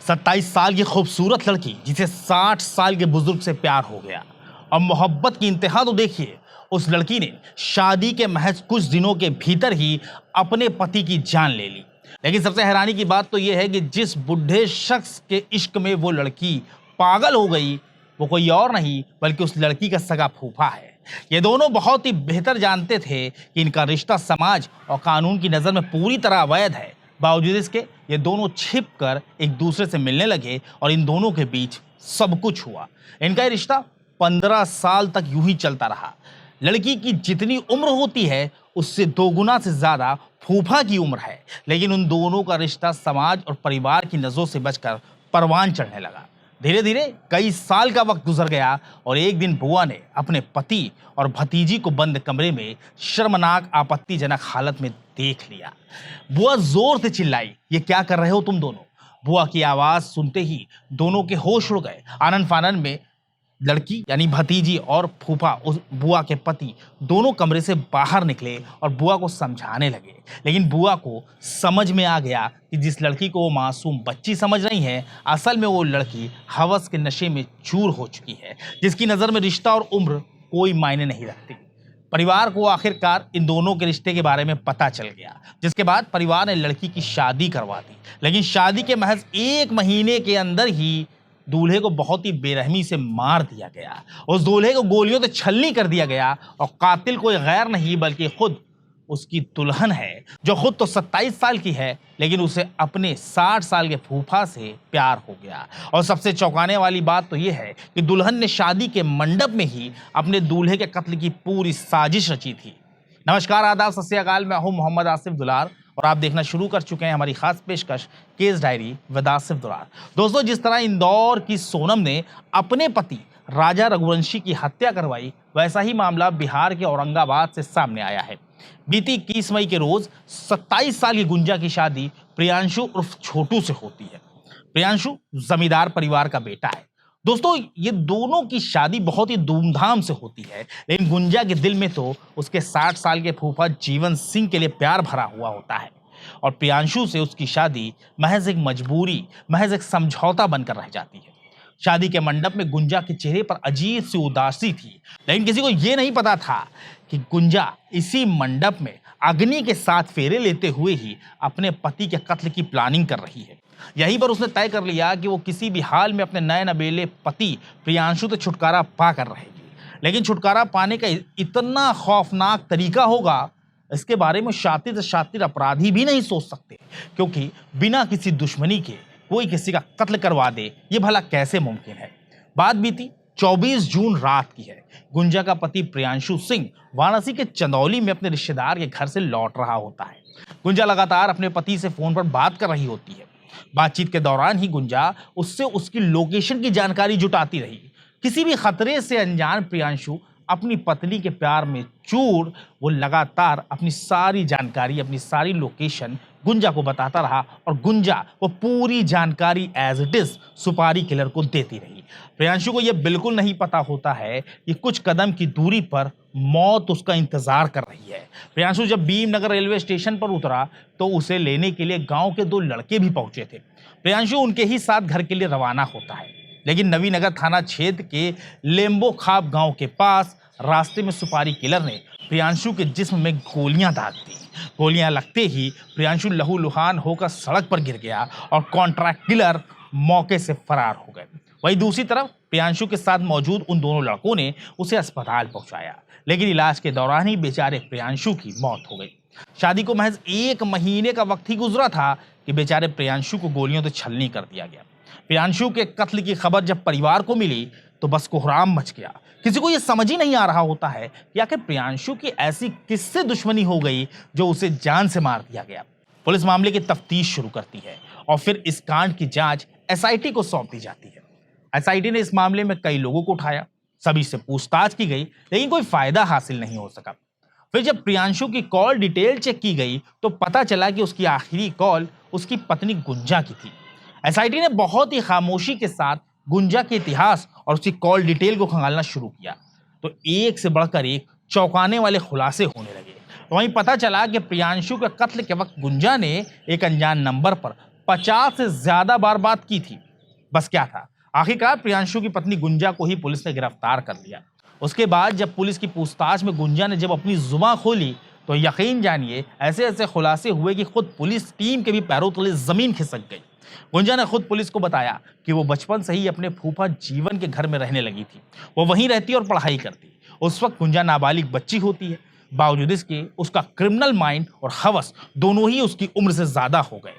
27 साल की खूबसूरत लड़की जिसे 60 साल के बुजुर्ग से प्यार हो गया। और मोहब्बत की इंतहा तो देखिए, उस लड़की ने शादी के महज कुछ दिनों के भीतर ही अपने पति की जान ले ली। लेकिन सबसे हैरानी की बात तो यह है कि जिस बुढ़े शख्स के इश्क में वो लड़की पागल हो गई, वो कोई और नहीं बल्कि उस लड़की का सगा फूफा है। ये दोनों बहुत ही बेहतर जानते थे कि इनका रिश्ता समाज और कानून की नज़र में पूरी तरह अवैध है। बावजूद इसके ये दोनों छिप कर एक दूसरे से मिलने लगे और इन दोनों के बीच सब कुछ हुआ। इनका ये रिश्ता 15 साल तक यूं ही चलता रहा। लड़की की जितनी उम्र होती है उससे 2 गुना से ज्यादा फूफा की उम्र है, लेकिन उन दोनों का रिश्ता समाज और परिवार की नजरों से बचकर परवान चढ़ने लगा। धीरे धीरे कई साल का वक्त गुजर गया और एक दिन बुआ ने अपने पति और भतीजी को बंद कमरे में शर्मनाक आपत्तिजनक हालत में देख लिया। बुआ जोर से चिल्लाई, ये क्या कर रहे हो तुम दोनों? बुआ की आवाज सुनते ही दोनों के होश उड़ गए। आनन फानन में लड़की यानी भतीजी और फूफा उस बुआ के पति दोनों कमरे से बाहर निकले और बुआ को समझाने लगे। लेकिन बुआ को समझ में आ गया कि जिस लड़की को वो मासूम बच्ची समझ रही है, असल में वो लड़की हवस के नशे में चूर हो चुकी है, जिसकी नज़र में रिश्ता और उम्र कोई मायने नहीं रखती। परिवार को आखिरकार इन दोनों के रिश्ते के बारे में पता चल गया, जिसके बाद परिवार ने लड़की की शादी करवा दी। लेकिन शादी के महज 1 महीने के अंदर ही दूल्हे को बहुत ही बेरहमी से मार दिया गया। उस दूल्हे को गोलियों से छलनी कर दिया गया और कातिल कोई गैर नहीं बल्कि खुद उसकी दुल्हन है, जो खुद तो 27 साल की है, लेकिन उसे अपने 60 साल के फूफा से प्यार हो गया। और सबसे चौंकाने वाली बात तो यह है कि दुल्हन ने शादी के मंडप में ही अपने दूल्हे के कत्ल की पूरी साजिश रची थी। नमस्कार, आदाब, सत श्री अकाल। मैं हूं मोहम्मद आसिफ दुलार और आप देखना शुरू कर चुके हैं हमारी खास पेशकश केस डायरी विद आसिफ दुलार। दोस्तों, जिस तरह इंदौर की सोनम ने अपने पति राजा रघुवंशी की हत्या करवाई, वैसा ही मामला बिहार के औरंगाबाद से सामने आया है। बीती 21 मई के रोज 27 साल की गुंजा की शादी प्रियांशु उर्फ छोटू से होती है। प्रियांशु जमींदार परिवार का बेटा है। दोस्तों, ये दोनों की शादी बहुत ही धूमधाम से होती है, लेकिन गुंजा के दिल में तो उसके 60 साल के फूफा जीवन सिंह के लिए प्यार भरा हुआ होता है और प्रियांशु से उसकी शादी महज एक मजबूरी, महज एक समझौता बनकर रह जाती है। शादी के मंडप में गुंजा के चेहरे पर अजीब सी उदासी थी, लेकिन किसी को यह नहीं पता था कि गुंजा इसी मंडप में अग्नि के साथ फेरे लेते हुए ही अपने पति के कत्ल की प्लानिंग कर रही है। यहीं पर उसने तय कर लिया कि वो किसी भी हाल में अपने नए नबेले पति प्रियांशु से छुटकारा पा कर रहेगी। लेकिन छुटकारा पाने का इतना खौफनाक तरीका होगा, इसके बारे में शातिर से शातिर अपराधी भी नहीं सोच सकते, क्योंकि बिना किसी दुश्मनी के कोई किसी का कत्ल करवा दे, ये भला कैसे मुमकिन है। बात बीती 24 जून रात की है। गुंजा का पति प्रियांशु सिंह वाराणसी के चंदौली में अपने रिश्तेदार के घर से लौट रहा होता है। गुंजा लगातार अपने पति से फोन पर बात कर रही होती है। बातचीत के दौरान ही गुंजा उससे उसकी लोकेशन की जानकारी जुटाती रही। किसी भी खतरे से अनजान प्रियांशु अपनी पत्नी के प्यार में चूर वो लगातार अपनी सारी जानकारी, अपनी सारी लोकेशन गुंजा को बताता रहा और गुंजा वो पूरी जानकारी एज इट इज सुपारी किलर को देती रही। प्रियांशु को यह बिल्कुल नहीं पता होता है कि कुछ कदम की दूरी पर मौत उसका इंतजार कर रही है। प्रियांशु जब भीमनगर रेलवे स्टेशन पर उतरा तो उसे लेने के लिए गांव के 2 लड़के भी पहुंचे थे। प्रियांशु उनके ही साथ घर के लिए रवाना होता है, लेकिन नवीनगर थाना क्षेत्र के लेम्बो खाप गांव के पास रास्ते में सुपारी किलर ने प्रियांशु के जिस्म में गोलियां दाग दी। गोलियां लगते ही प्रियांशु लहूलुहान होकर सड़क पर गिर गया और कॉन्ट्रैक्ट किलर मौके से फरार हो गए। वहीं दूसरी तरफ प्रियांशु के साथ मौजूद उन दोनों लड़कों ने उसे अस्पताल पहुंचाया, लेकिन इलाज के दौरान ही बेचारे प्रियांशु की मौत हो गई। शादी को महज 1 महीने का वक्त ही गुजरा था कि बेचारे प्रियांशु को गोलियों से छलनी कर दिया गया। प्रियांशु के कत्ल की खबर जब परिवार को मिली तो बस कोहराम मच गया। किसी को यह समझ ही नहीं आ रहा होता है कि आखिर प्रियांशु की ऐसी किससे दुश्मनी हो गई जो उसे जान से मार दिया गया। पुलिस मामले की तफ्तीश शुरू करती है और फिर इस कांड की जांच एसआईटी को सौंप दी जाती है। एसआईटी ने इस मामले में कई लोगों को उठाया, सभी से पूछताछ की गई, लेकिन कोई फायदा हासिल नहीं हो सका। फिर जब प्रियांशु की कॉल डिटेल चेक की गई तो पता चला कि उसकी आखिरी कॉल उसकी पत्नी गुंजा की थी। एसआईटी ने बहुत ही खामोशी के साथ गुंजा के इतिहास और उसकी कॉल डिटेल को खंगालना शुरू किया तो एक से बढ़कर एक चौंकाने वाले खुलासे होने लगे। वहीं पता चला कि प्रियांशु के कत्ल के वक्त गुंजा ने एक अनजान नंबर पर 50 से ज्यादा बार बात की थी। बस क्या था, आखिरकार प्रियांशु की पत्नी गुंजा को ही पुलिस ने गिरफ्तार कर लिया। उसके बाद जब पुलिस की पूछताछ में गुंजा ने जब अपनी जुबान खोली तो यकीन जानिए ऐसे ऐसे खुलासे हुए कि खुद पुलिस टीम के भी पैरों तले जमीन खिसक गई। गुंजा ने खुद पुलिस को बताया कि वो बचपन से ही अपने फूफा जीवन के घर में रहने लगी थी। वो वहीं रहती और पढ़ाई करती। उस वक्त गुंजा नाबालिग बच्ची होती है। बावजूद इसके उसका क्रिमिनल माइंड और हवस दोनों ही उसकी उम्र से ज्यादा हो गए।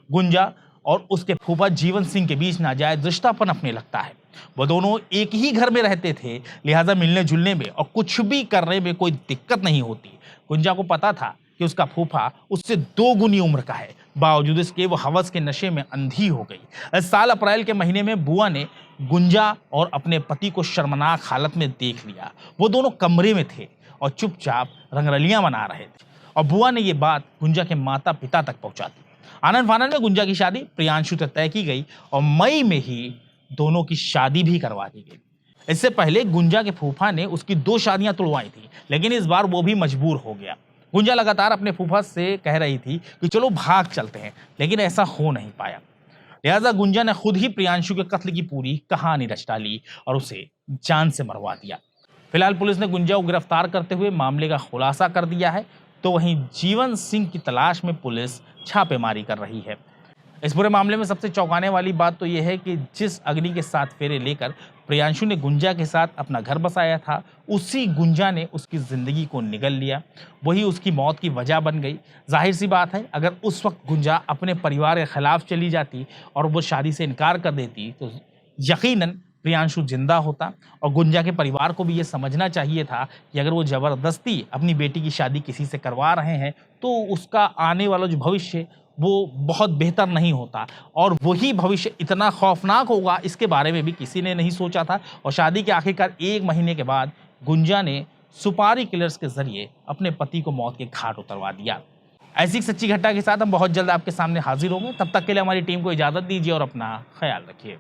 गुंजा और उसके फूफा जीवन सिंह के बीच नाजायज रिश्ता पनपने लगता है। वो दोनों एक ही घर में रहते थे, लिहाजा मिलने जुलने में और कुछ भी करने में कोई दिक्कत नहीं होती। गुंजा को पता था कि उसका फूफा उससे 2 गुनी उम्र का है। बावजूद इसके वो हवस के नशे में अंधी हो गई। इस साल अप्रैल के महीने में बुआ ने गुंजा और अपने पति को शर्मनाक हालत में देख लिया। वो दोनों कमरे में थे और चुपचाप रंगरलियां मना रहे थे और बुआ ने ये बात गुंजा के माता पिता तक पहुंचा दी। आनंद फानंद में गुंजा की शादी प्रियांशु से तय की गई और मई में ही दोनों की शादी भी करवा दी गई। इससे पहले गुंजा के फूफा ने उसकी 2 शादियां तुड़वाई थी, लेकिन इस बार वो भी मजबूर हो गया। गुंजा लगातार अपने फूफा से कह रही थी कि चलो भाग चलते हैं, लेकिन ऐसा हो नहीं पाया। लिहाजा गुंजा ने खुद ही प्रियांशु के कत्ल की पूरी कहानी रच डाली और उसे जान से मरवा दिया। फिलहाल पुलिस ने गुंजा को गिरफ्तार करते हुए मामले का खुलासा कर दिया है, तो वहीं जीवन सिंह की तलाश में पुलिस छापेमारी कर रही है। इस पूरे मामले में सबसे चौंकाने वाली बात तो यह है कि जिस अग्नि के 7 फेरे लेकर प्रियांशु ने गुंजा के साथ अपना घर बसाया था, उसी गुंजा ने उसकी जिंदगी को निगल लिया। वही उसकी मौत की वजह बन गई। जाहिर सी बात है, अगर उस वक्त गुंजा अपने परिवार के खिलाफ चली जाती और वो शादी से इनकार कर देती तो यकीनन प्रियांशु जिंदा होता। और गुंजा के परिवार को भी ये समझना चाहिए था कि अगर वो जबरदस्ती अपनी बेटी की शादी किसी से करवा रहे हैं तो उसका आने वाला जो भविष्य वो बहुत बेहतर नहीं होता, और वही भविष्य इतना खौफनाक होगा इसके बारे में भी किसी ने नहीं सोचा था। और शादी के आखिरकार 1 महीने के बाद गुंजा ने सुपारी किलर्स के जरिए अपने पति को मौत के घाट उतरवा दिया। ऐसी सच्ची घटना के साथ हम बहुत जल्द आपके सामने हाजिर होंगे। तब तक के लिए हमारी टीम को इजाजत दीजिए और अपना ख्याल रखिए।